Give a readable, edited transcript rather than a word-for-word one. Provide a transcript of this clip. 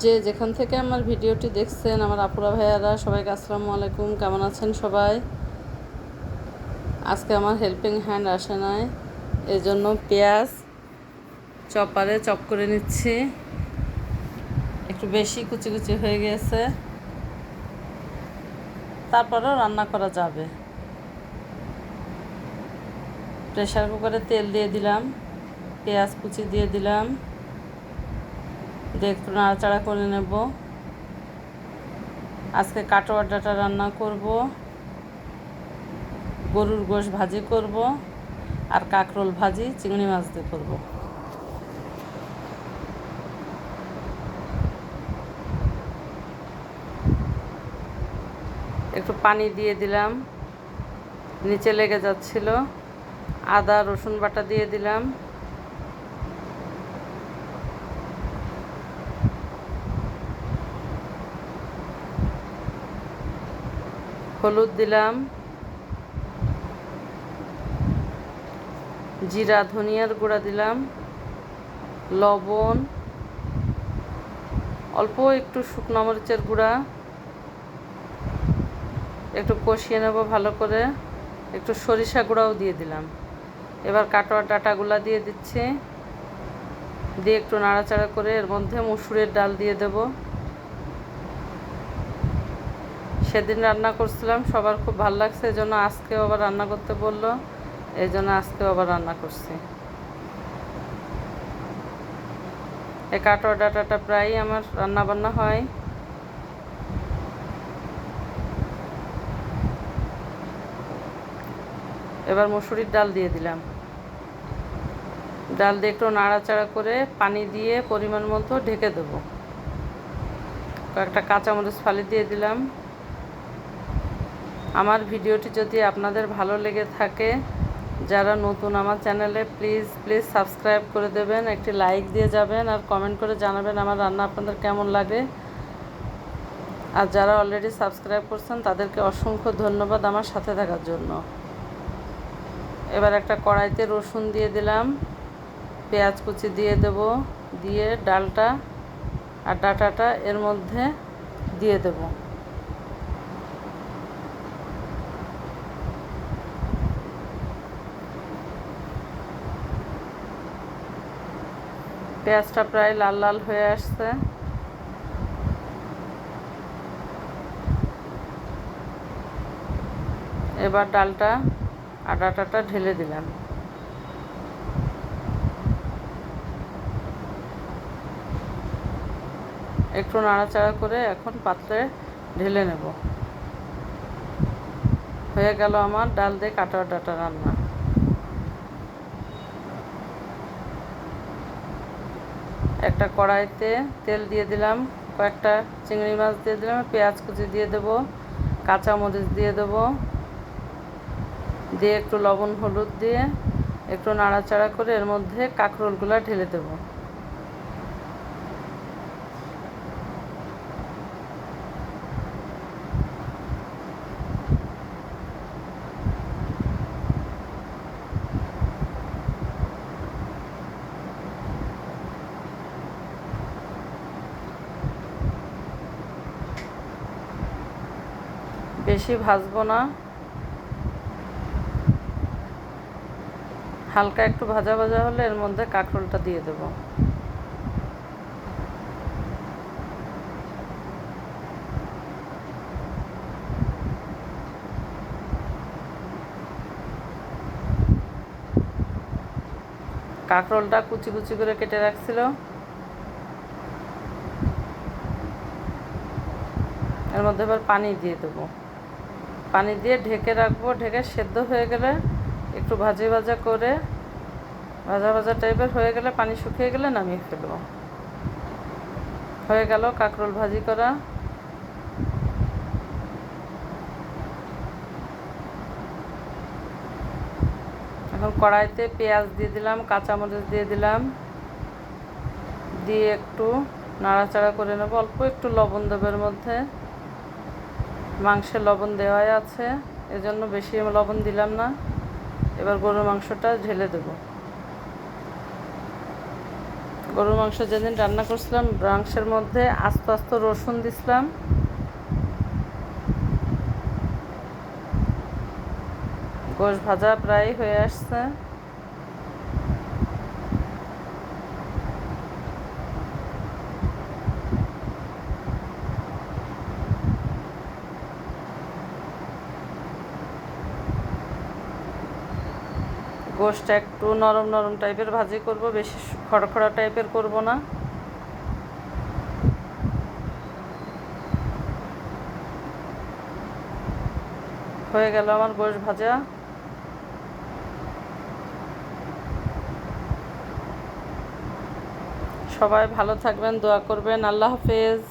যে যেখান থেকে আমার ভিডিওটি দেখছেন, আমার আপুরা ভাইয়ারা সবাইকে আসসালামু আলাইকুম। কেমন আছেন সবাই? আজকে আমার হেল্পিং হ্যান্ড আসে নাই, এজন্য পেঁয়াজ চপারে চপ করে নিচ্ছি। একটু বেশি কুচি কুচি হয়ে গিয়েছে, তারপরেও রান্না করা যাবে। প্রেসার কুকারে তেল দিয়ে দিলাম, পেঁয়াজ কুচি দিয়ে দিলাম, দিয়ে একটু নাড়াচাড়া করে নেব। আজকে কাটোয়া ডাঁটা রান্না করব, গরুর গোশ ভাজি করব, আর কাঁকরোল ভাজি চিংড়ি মাছ দিয়ে করব। একটু পানি দিয়ে দিলাম, নিচে লেগে যাচ্ছিল। আদা রসুন বাটা দিয়ে দিলাম, হলুদ দিলাম, জিরা ধনিয়ার গুঁড়া দিলাম, লবণ, অল্প একটু শুকনো মরিচের গুঁড়া, একটু কষিয়ে নেব ভালো করে। একটু সরিষা গুঁড়াও দিয়ে দিলাম। এবার কাটোয়া ডাঁটাগুলা দিয়ে দিচ্ছি, দিয়ে একটু নাড়াচাড়া করে এর মধ্যে মসুরের ডাল দিয়ে দেব। সেদিন রান্না করছিলাম, সবার খুব ভালো লাগছে, এই জন্য আজকেও আবার রান্না করতে বললো, এই জন্য আজকেও আবার রান্না করছি। এই কাটোয়া ডাঁটাটা প্রায়ই আমার রান্না বান্না হয়। এবার মসুরির ডাল দিয়ে দিলাম, ডাল দিয়ে একটু নাড়াচাড়া করে পানি দিয়ে পরিমাণ মতো ঢেকে দেবো। কয়েকটা কাঁচামরিচ ফালি দিয়ে দিলাম। আমার ভিডিওটি যদি আপনাদের ভালো লেগে থাকে, যারা নতুন আমার চ্যানেলে, প্লিজ প্লিজ সাবস্ক্রাইব করে দেবেন, একটি লাইক দিয়ে যাবেন, আর কমেন্ট করে জানাবেন আমার রান্না আপনাদের কেমন লাগে। আর যারা অলরেডি সাবস্ক্রাইব করছেন তাদেরকে অসংখ্য ধন্যবাদ আমার সাথে থাকার জন্য। এবার একটা কড়াইতে রসুন দিয়ে দিলাম, পেঁয়াজ কুচি দিয়ে দেব, দিয়ে ডালটা আর ডাঁটাটা এর মধ্যে দিয়ে দেব। পেঁয়াজটা প্রায় লাল লাল হয়ে আসছে। এবার ডালটা আর ডাঁটাটা ঢেলে দিলাম। একটু নাড়াচাড়া করে এখন পাত্রে ঢেলে নেব। হয়ে গেল আমার ডাল দিয়ে কাটোয়া ডাঁটা রান্না। একটা কড়াইতে তেল দিয়ে দিলাম, কয়েকটা চিংড়ি মাছ দিয়ে দিলাম, পেঁয়াজ কুচি দিয়ে দেবো, কাঁচামরিচ দিয়ে দেবো, দিয়ে একটু লবণ হলুদ দিয়ে একটু নাড়াচাড়া করে এর মধ্যে কাঁকরোলগুলো ঢেলে দেবো। বেশি ভাজবো না, হালকা একটু ভাজা ভাজা হলে এর মধ্যে কাঁকরোলটা দিয়ে দেব। কাঁকরোলটা কুচি কুচি করে কেটে রাখছিল, এর মধ্যে এবার পানি দিয়ে দেবো। পানি দিয়ে ঢেকে রাখবো, ঢেকে সেদ্ধ হয়ে গেলে একটু ভাজা ভাজা করে, ভাজা ভাজা টাইপের হয়ে গেলে, পানি শুকিয়ে গেলে নামিয়ে ফেলবো। হয়ে গেল কাঁকরোল ভাজি করা। এখন কড়াইতে পেঁয়াজ দিয়ে দিলাম, কাঁচামরিচ দিয়ে দিলাম, দিয়ে একটু নাড়াচাড়া করে নেব। অল্প একটু লবণ দেবো এর মধ্যে, মাংসে লবণ দেওয়াই আছে, এজন্য বেশি লবণ দিলাম না। এবার গরুর মাংসটা ঢেলে দেব। গরুর মাংস যেদিন রান্না করছিলাম মাংসের মধ্যে আস্ত আস্ত রসুন দিছিলাম। গোশ ভাজা প্রায় হয়ে আসছে। গোশটা একটু নরম নরম টাইপের ভাজি করব, বেশি খড়খড়া টাইপের করব না। হয়ে গেল আমার গোশ ভাজা। সবাই ভালো থাকবেন, দোয়া করবেন। আল্লাহ হাফেজ।